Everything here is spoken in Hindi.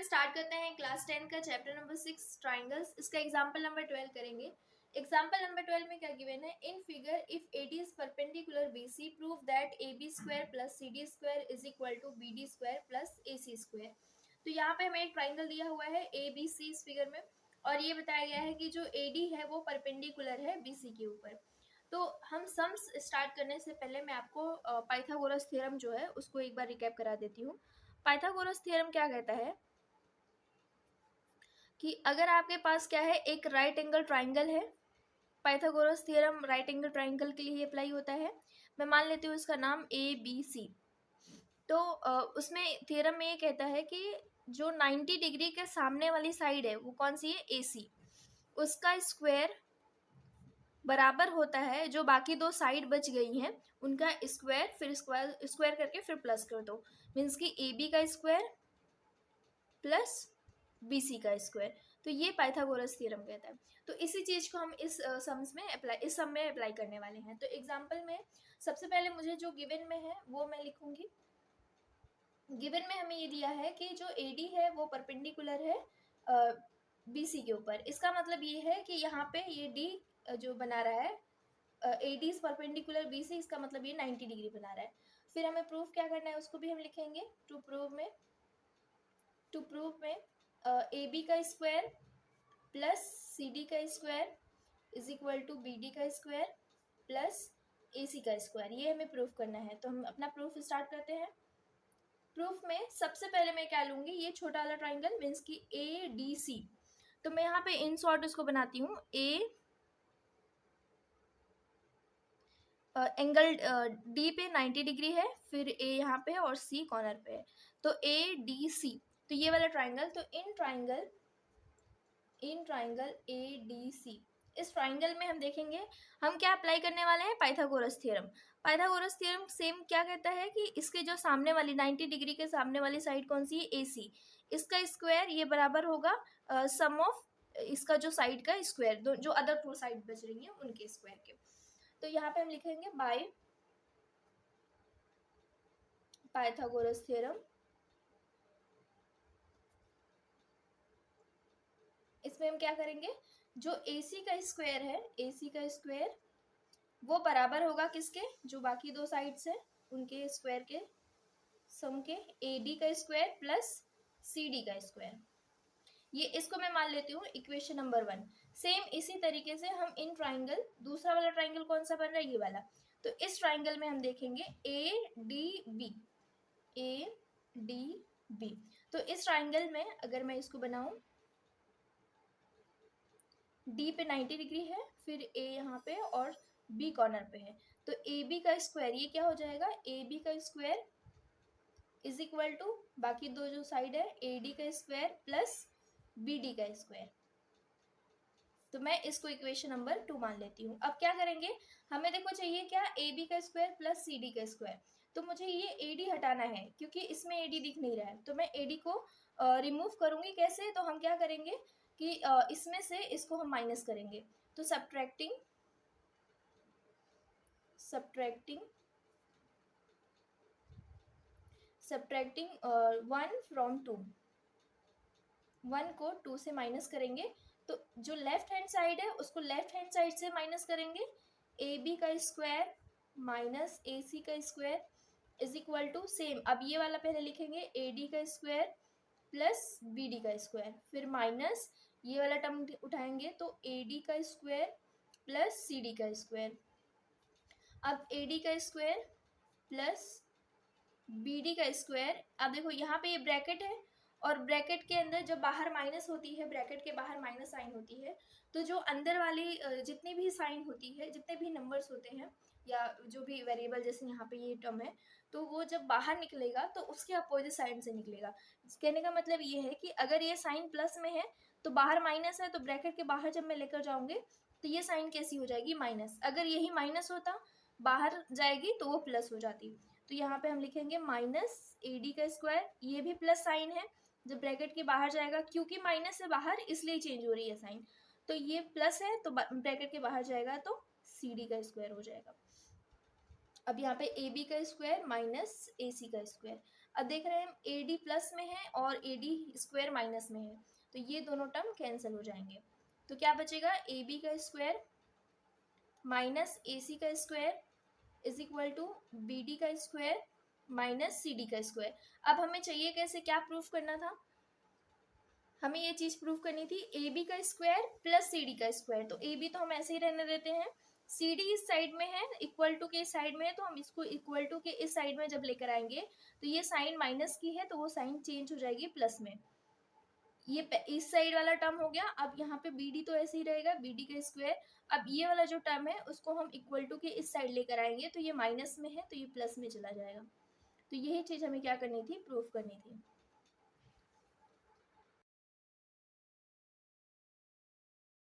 स्टार्ट करते हैं क्लास 10 का चैप्टर नंबर 6 ट्राइंगल्स। इसका एग्जांपल नंबर 12 करेंगे। एग्जांपल नंबर 12 में क्या गिवन है, in figure if AD is perpendicular BC prove that AB square plus CD square is equal to BD square plus AC square. तो यहाँ पे हमें एक ट्राइंगल दिया हुआ है ABC इस फिगर में, और ये बताया गया है कि जो AD है वो परपेंडिकुलर है BC के ऊपर। तो हम सम्स स्टार्ट करने से पहले मैं आपको पाइथागोरस थ्योरम जो है उसको एक बार रिकैप करा देती हूँ। पाइथागोरस थ्योरम क्या कहता है कि अगर आपके पास क्या है, एक राइट एंगल ट्राइंगल है। Pythagoras theorem right angle triangle के लिए अप्लाई होता है। मैं मान लेती हूँ इसका नाम ABC। तो उसमें थ्योरम में ये कहता है कि जो 90 डिग्री के सामने वाली साइड है वो कौन सी है, AC, उसका स्क्वायर बराबर होता है जो बाकी दो साइड बच गई हैं उनका स्क्वायर, फिर स्क्वायर करके फिर प्लस कर दो, मीन्स कि AB का स्क्वायर प्लस BC का स्क्वायर। तो ये पाइथागोरस थ्योरम कहता है। तो इसी चीज को हम इस सम्स में अप्लाई करने वाले हैं। तो एग्जांपल में सबसे पहले मुझे जो गिवन में है वो मैं लिखूंगी। गिवन में हमें ये दिया है कि जो AD है वो परपेंडिकुलर है BC के ऊपर। इसका मतलब ये है कि यहाँ पे ये D जो बना रहा है AD इज परपेंडिकुलर BC, इसका मतलब ये 90 डिग्री बना रहा है। फिर हमें प्रूफ क्या करना है उसको भी हम लिखेंगे। टू प्रूव में AB का स्क्वायर प्लस CD का square is equal to BD का स्क्वायर प्लस AC का स्क्वायर, ये हमें प्रूफ करना है। तो हम अपना प्रूफ स्टार्ट करते हैं। प्रूफ में सबसे पहले मैं क्या लूंगी, ये छोटा वाला ट्राइंगल मीन्स की ADC। तो मैं यहाँ पे इन शॉर्ट इसको बनाती हूँ। एंगल D पे 90 डिग्री है, फिर A यहाँ पे है और C कॉर्नर पे है, तो ADC। तो ये वाला ट्राइंगल, तो इन ट्राइंगल ADC, इस ट्राइंगल में हम देखेंगे हम क्या अप्लाई करने वाले हैं, Pythagoras theorem. Pythagoras theorem same क्या कहता है कि इसके जो सामने वाली 90 डिग्री के सामने वाली साइड कौन सी है, AC, इसका स्क्वायर ये बराबर होगा सम ऑफ इसका जो साइड का स्क्वायर, जो अदर टू साइड बच रही है उनके स्क्वायर के। तो यहाँ पे हम लिखेंगे बाय पाइथागोरस थ्योरम। इसमें हम क्या करेंगे, जो AC का स्क्वायर है, AC का स्क्वायर वो बराबर होगा किसके, जो बाकी दो साइड्स है उनके स्क्वायर के सम के, AD का स्क्वायर प्लस CD का स्क्वायर। ये इसको मैं मान लेती हूँ इक्वेशन नंबर 1। सेम इसी तरीके से हम इन ट्राइंगल, दूसरा वाला ट्राइंगल कौन सा बन रहा है, ये वाला। तो इस ट्राइंगल में हम देखेंगे ADB। तो इस ट्राइंगल में अगर मैं इसको बनाऊं, D पे 90 डिग्री है, फिर A यहाँ पे और B कॉर्नर पे है, तो AB का स्क्वायर ये क्या हो जाएगा, AB का स्क्वायर इज इक्वल टू बाकी दो जो साइड है AD का स्क्वायर प्लस BD का स्क्वायर। तो मैं इसको इक्वेशन नंबर 2 मान लेती हूँ। अब क्या करेंगे, हमें देखो चाहिए क्या, AB का स्क्वायर प्लस CD का स्क्वायर। तो मुझे ये AD हटाना है क्योंकि इसमें AD दिख नहीं रहा है, तो मैं AD को रिमूव करूंगी। कैसे, तो हम क्या करेंगे कि इसमें से इसको हम माइनस करेंगे। तो सब्ट्रैक्टिंग 1 फ्रॉम 2, 1 को 2 से माइनस करेंगे। तो जो लेफ्ट हैंड साइड है उसको लेफ्ट हैंड साइड से माइनस करेंगे। AB का स्क्वायर माइनस AC का square is equal to same, अब ये वाला पहले लिखेंगे AD का स्क्वायर प्लस BD का स्क्वायर, फिर माइनस ये वाला टर्म उठाएंगे तो AD का स्क्वायर प्लस CD का स्क्वायर। अब AD का स्क्वायर प्लस BD का स्क्वायर। अब देखो यहाँ पे ये ब्रैकेट है और ब्रैकेट के अंदर जब बाहर माइनस होती है, ब्रैकेट के बाहर माइनस साइन होती है, तो जो अंदर वाली जितनी भी साइन होती है, जितने भी नंबर्स होते हैं या जो भी वेरिएबल, जैसे यहाँ पे ये टर्म है, तो वो जब बाहर निकलेगा तो उसके अपोजिट साइड से निकलेगा। कहने का मतलब ये है कि अगर ये साइन प्लस में है तो बाहर माइनस है, तो ब्रैकेट के बाहर जब मैं लेकर जाऊंगी तो ये साइन कैसी हो जाएगी, माइनस। अगर यही माइनस होता बाहर जाएगी तो वो प्लस हो जाती। तो यहाँ पे हम लिखेंगे माइनस AD का स्क्वायर, ये भी प्लस साइन है, जब ब्रैकेट के बाहर जाएगा क्योंकि माइनस से बाहर इसलिए चेंज हो रही है साइन, तो ये प्लस है तो ब्रैकेट के बाहर जाएगा तो CD का स्क्वायर हो जाएगा। अब यहाँ पे AB का स्क्वायर माइनस AC का स्क्वायर। अब देख रहे हैं हम ए डी प्लस में है और ए डी स्क्वायर माइनस में है, तो ये दोनों टर्म कैंसिल हो जाएंगे। तो क्या बचेगा, ए बी का स्क्वायर माइनस ए सी का square is equal to B D का स्क्वायर माइनस सी डी का स्क्वायर। अब हमें चाहिए कैसे, क्या प्रूफ करना था, हमें ये चीज प्रूफ करनी थी ए बी का स्क्वायर प्लस सी डी का स्क्वायर। तो ए बी तो हम ऐसे ही रहने देते हैं, सी डी इस साइड में है, इक्वल टू के इस साइड में है, तो हम इसको इक्वल टू के इस साइड में जब लेकर आएंगे तो ये साइन माइनस की है तो वो साइन चेंज हो जाएगी प्लस में। ये इस साइड वाला टर्म हो गया। अब यहाँ पे बी डी तो ऐसे ही रहेगा, बी डी का स्क्वायर। अब ये वाला जो टर्म है उसको हम इक्वल टू के इस साइड लेकर आएंगे तो ये माइनस में है तो ये प्लस में चला जाएगा। तो यही चीज हमें क्या करनी थी, प्रूफ करनी थी।